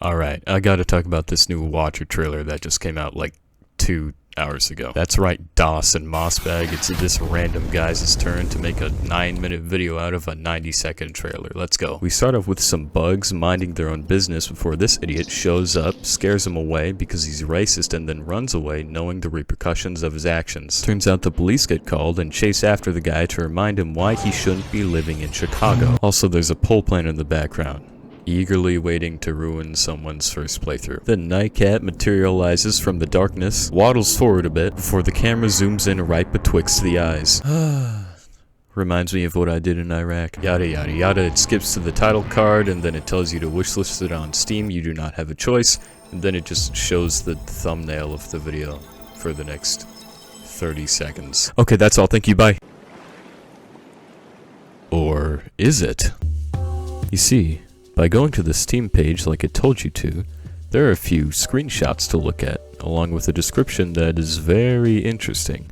Alright, I gotta talk about this new Watcher trailer that just came out like 2 hours ago. That's right, DOS and Mossbag, it's this random guy's turn to make a 9-minute video out of a 90-second trailer. Let's go. We start off with some bugs minding their own business before this idiot shows up, scares them away because he's racist, and then runs away knowing the repercussions of his actions. Turns out the police get called and chase after the guy to remind him why he shouldn't be living in Chicago. Also, there's a pole plant in the background, eagerly waiting to ruin someone's first playthrough. Then Nightcat materializes from the darkness, waddles forward a bit before the camera zooms in right betwixt the eyes. Reminds me of what I did in Iraq. Yada yada yada. It skips to the title card and then it tells you to wishlist it on Steam. You do not have a choice. And then it just shows the thumbnail of the video for the next 30 seconds. Okay, that's all. Thank you. Bye. Or is it? You see, by going to the Steam page like it told you to, there are a few screenshots to look at, along with a description that is very interesting.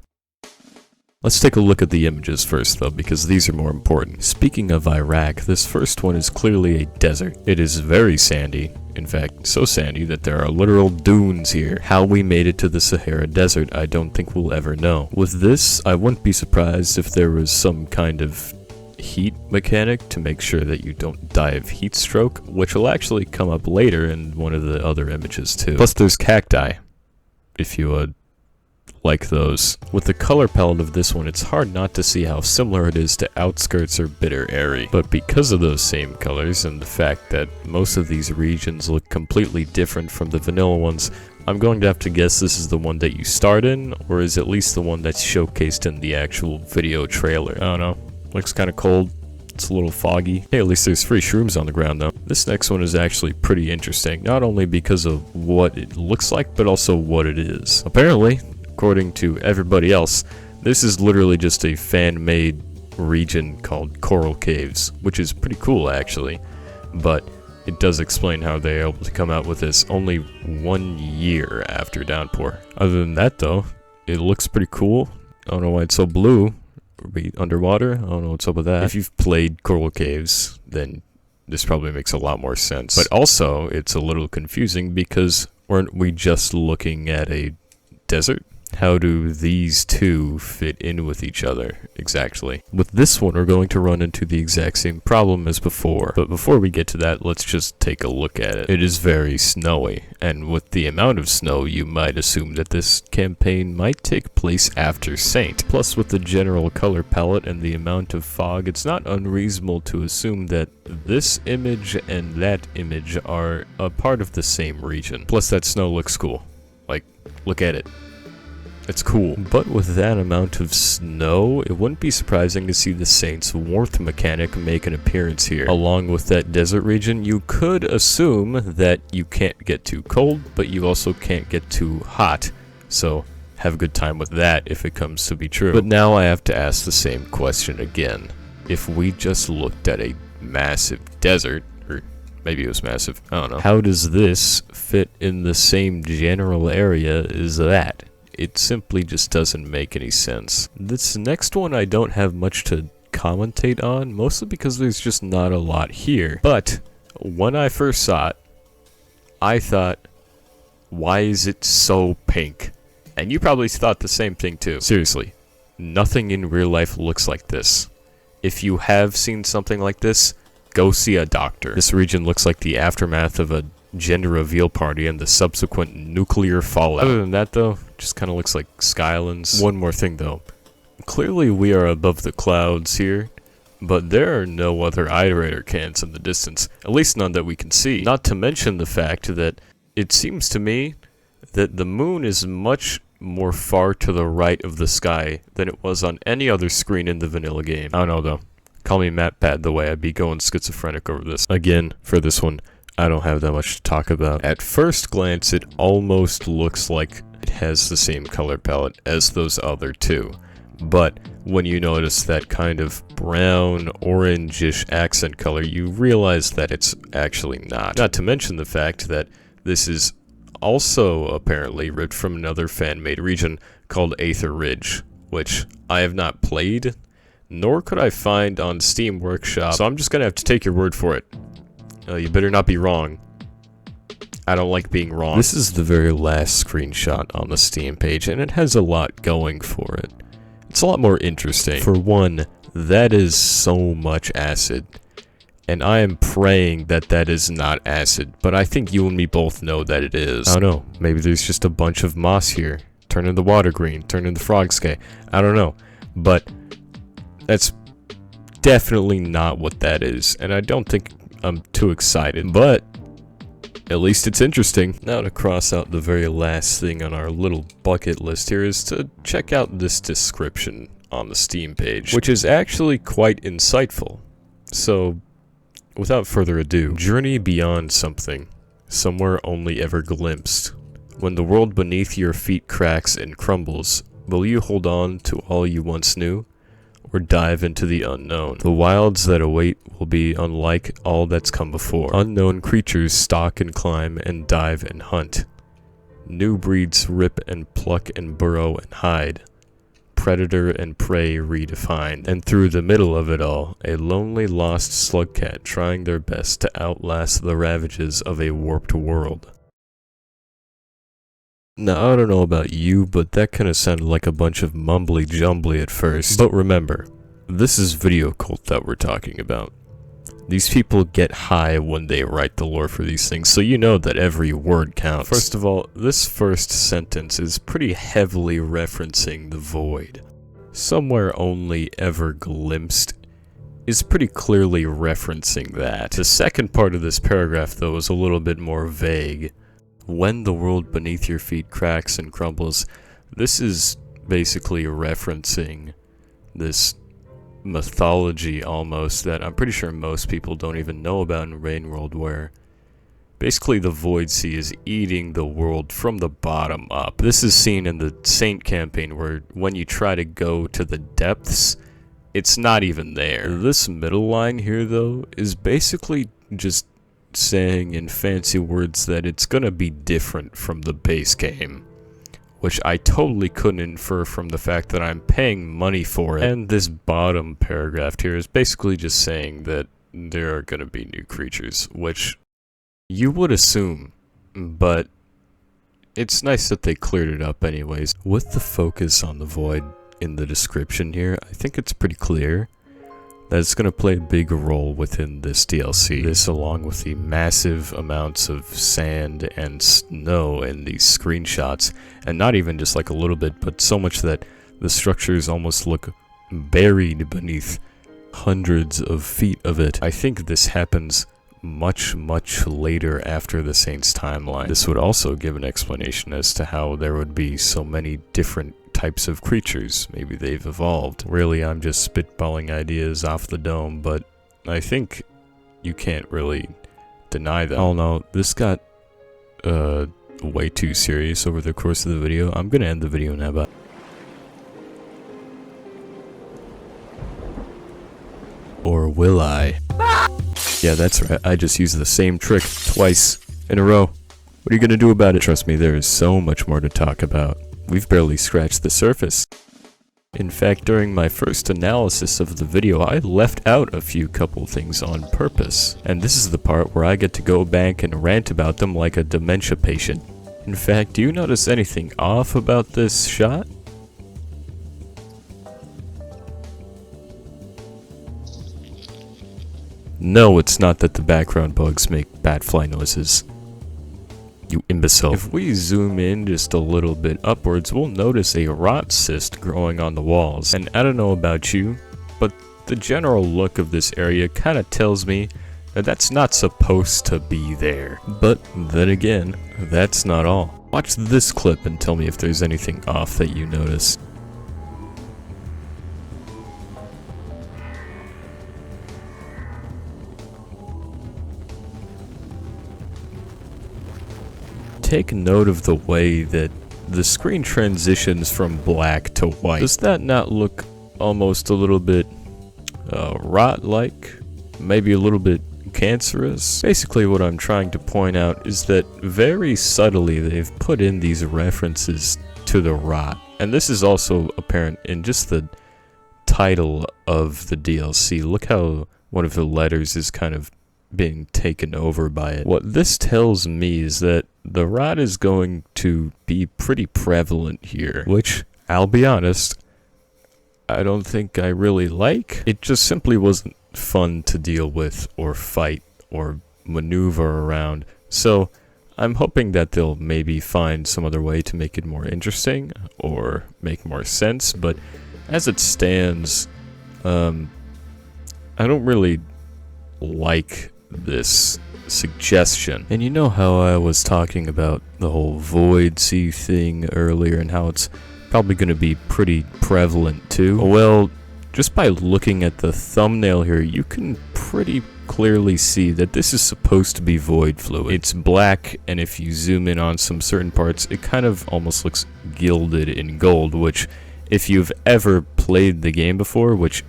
Let's take a look at the images first though, because these are more important. Speaking of Iraq, this first one is clearly a desert. It is very sandy, in fact, so sandy that there are literal dunes here. How we made it to the Sahara Desert, I don't think we'll ever know. With this, I wouldn't be surprised if there was some kind of heat mechanic to make sure that you don't die of heat stroke, which will actually come up later in one of the other images too. Plus there's cacti, if you would like those. With the color palette of this one, it's hard not to see how similar it is to Outskirts or Bitter Airy. But because of those same colors and the fact that most of these regions look completely different from the vanilla ones, I'm going to have to guess this is the one that you start in, or is at least the one that's showcased in the actual video trailer. I don't know. Looks kind of cold. It's a little foggy. Hey, at least there's free shrooms on the ground though. This next one is actually pretty interesting, not only because of what it looks like, but also what it is. Apparently, according to everybody else, this is literally just a fan-made region called Coral Caves, which is pretty cool actually, but it does explain how they are able to come out with this only 1 year after Downpour. Other than that though, it looks pretty cool. I don't know why it's so blue. Be underwater? I don't know what's up with that. If you've played Coral Caves, then this probably makes a lot more sense. But also, it's a little confusing because weren't we just looking at a desert? How do these two fit in with each other exactly? With this one, we're going to run into the exact same problem as before. But before we get to that, let's just take a look at it. It is very snowy, and with the amount of snow, you might assume that this campaign might take place after Saint. Plus, with the general color palette and the amount of fog, it's not unreasonable to assume that this image and that image are a part of the same region. Plus, that snow looks cool. Like, look at it. It's cool. But with that amount of snow, it wouldn't be surprising to see the Saints' warmth mechanic make an appearance here. Along with that desert region, you could assume that you can't get too cold, but you also can't get too hot. So have a good time with that if it comes to be true. But now I have to ask the same question again. If we just looked at a massive desert, or maybe it was massive, I don't know. How does this fit in the same general area as that? It simply just doesn't make any sense. This next one I don't have much to commentate on, mostly because there's just not a lot here. But when I first saw it, I thought, why is it so pink? And you probably thought the same thing too. Seriously, nothing in real life looks like this. If you have seen something like this, go see a doctor. This region looks like the aftermath of a gender reveal party and the subsequent nuclear fallout. Other than that though, just kind of looks like Skylands. One more thing though, clearly we are above the clouds here, but there are no other iterator cans in the distance, at least none that we can see. Not to mention the fact that it seems to me that the moon is much more far to the right of the sky than it was on any other screen in the vanilla game. I don't know though, call me MatPat the way I'd be going schizophrenic over this. Again, for this one, I don't have that much to talk about. At first glance, it almost looks like it has the same color palette as those other two. But when you notice that kind of brown, orangish accent color, you realize that it's actually not. Not to mention the fact that this is also apparently ripped from another fan-made region called Aether Ridge, which I have not played, nor could I find on Steam Workshop, so I'm just gonna have to take your word for it. You better not be wrong. I don't like being wrong. This is the very last screenshot on the Steam page, and it has a lot going for it. It's a lot more interesting. For one, that is so much acid. And I am praying that that is not acid, but I think you and me both know that it is. I don't know, maybe there's just a bunch of moss here. Turning the water green, turning the frog sky. I don't know, but that's definitely not what that is, and I don't think I'm too excited, but at least it's interesting. Now to cross out the very last thing on our little bucket list here is to check out this description on the Steam page, which is actually quite insightful. So, without further ado, journey beyond something, somewhere only ever glimpsed. When the world beneath your feet cracks and crumbles, will you hold on to all you once knew, or dive into the unknown? The wilds that await will be unlike all that's come before. Unknown creatures stalk and climb and dive and hunt. New breeds rip and pluck and burrow and hide. Predator and prey redefined. And through the middle of it all, a lonely lost slugcat trying their best to outlast the ravages of a warped world. Now, I don't know about you, but that kind of sounded like a bunch of mumbly-jumbly at first. But remember, this is Video Cult that we're talking about. These people get high when they write the lore for these things, so you know that every word counts. First of all, this first sentence is pretty heavily referencing the void. Somewhere only ever glimpsed is pretty clearly referencing that. The second part of this paragraph, though, is a little bit more vague. When the world beneath your feet cracks and crumbles, this is basically referencing this mythology almost that I'm pretty sure most people don't even know about in Rain World, where basically the Void Sea is eating the world from the bottom up. This is seen in the Saint campaign, where when you try to go to the depths, it's not even there. This middle line here, though, is basically just saying in fancy words that it's gonna be different from the base game, which I totally couldn't infer from the fact that I'm paying money for it. And this bottom paragraph here is basically just saying that there are gonna be new creatures, which you would assume, but it's nice that they cleared it up anyways. With the focus on the void in the description here, I think it's pretty clear that it's going to play a big role within this DLC. This, along with the massive amounts of sand and snow in these screenshots, and not even just like a little bit, but so much that the structures almost look buried beneath hundreds of feet of it. I think this happens much later after the Saints timeline. This would also give an explanation as to how there would be so many different types of creatures. Maybe they've evolved. Really, I'm just spitballing ideas off the dome, but I think you can't really deny that. Oh no, this got way too serious over the course of the video. I'm gonna end the video now, but or will I? Yeah, that's right. I just used the same trick twice in a row. What are you gonna do about it? Trust me, there is so much more to talk about. We've barely scratched the surface. In fact, during my first analysis of the video, I left out a few couple things on purpose. And this is the part where I get to go back and rant about them like a dementia patient. In fact, do you notice anything off about this shot? No, it's not that the background bugs make bat fly noises. You imbecile. If we zoom in just a little bit upwards, we'll notice a rot cyst growing on the walls. And I don't know about you, but the general look of this area kind of tells me that that's not supposed to be there. But then again, that's not all. Watch this clip and tell me if there's anything off that you notice. Take note of the way that the screen transitions from black to white. Does that not look almost a little bit rot-like? Maybe a little bit cancerous? Basically what I'm trying to point out is that very subtly they've put in these references to the rot. And this is also apparent in just the title of the DLC. Look how one of the letters is kind of being taken over by it. What this tells me is that the rot is going to be pretty prevalent here, which, I'll be honest, I don't think I really like. It just simply wasn't fun to deal with or fight or maneuver around. So I'm hoping that they'll maybe find some other way to make it more interesting or make more sense, but as it stands, I don't really like this suggestion. And you know how I was talking about the whole void sea thing earlier and how it's probably going to be pretty prevalent too? Well, just by looking at the thumbnail here, you can pretty clearly see that this is supposed to be void fluid. It's black, and if you zoom in on some certain parts, it kind of almost looks gilded in gold, which, if you've ever played the game before, which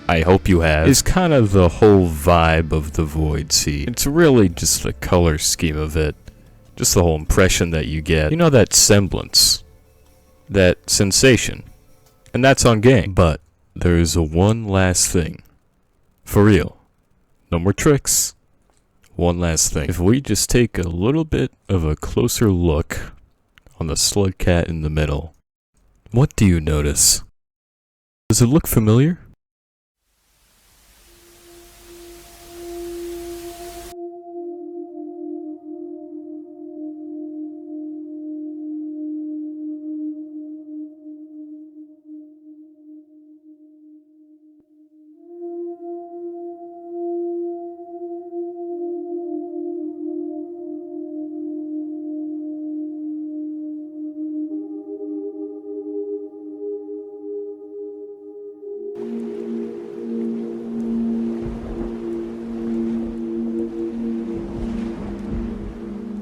I hope you have, is kind of the whole vibe of the void sea. It's really just the color scheme of it, just the whole impression that you get. You know, that semblance, that sensation, and that's on game. But there's one last thing. For real. No more tricks. One last thing. If we just take a little bit of a closer look on the slug cat in the middle, what do you notice? Does it look familiar?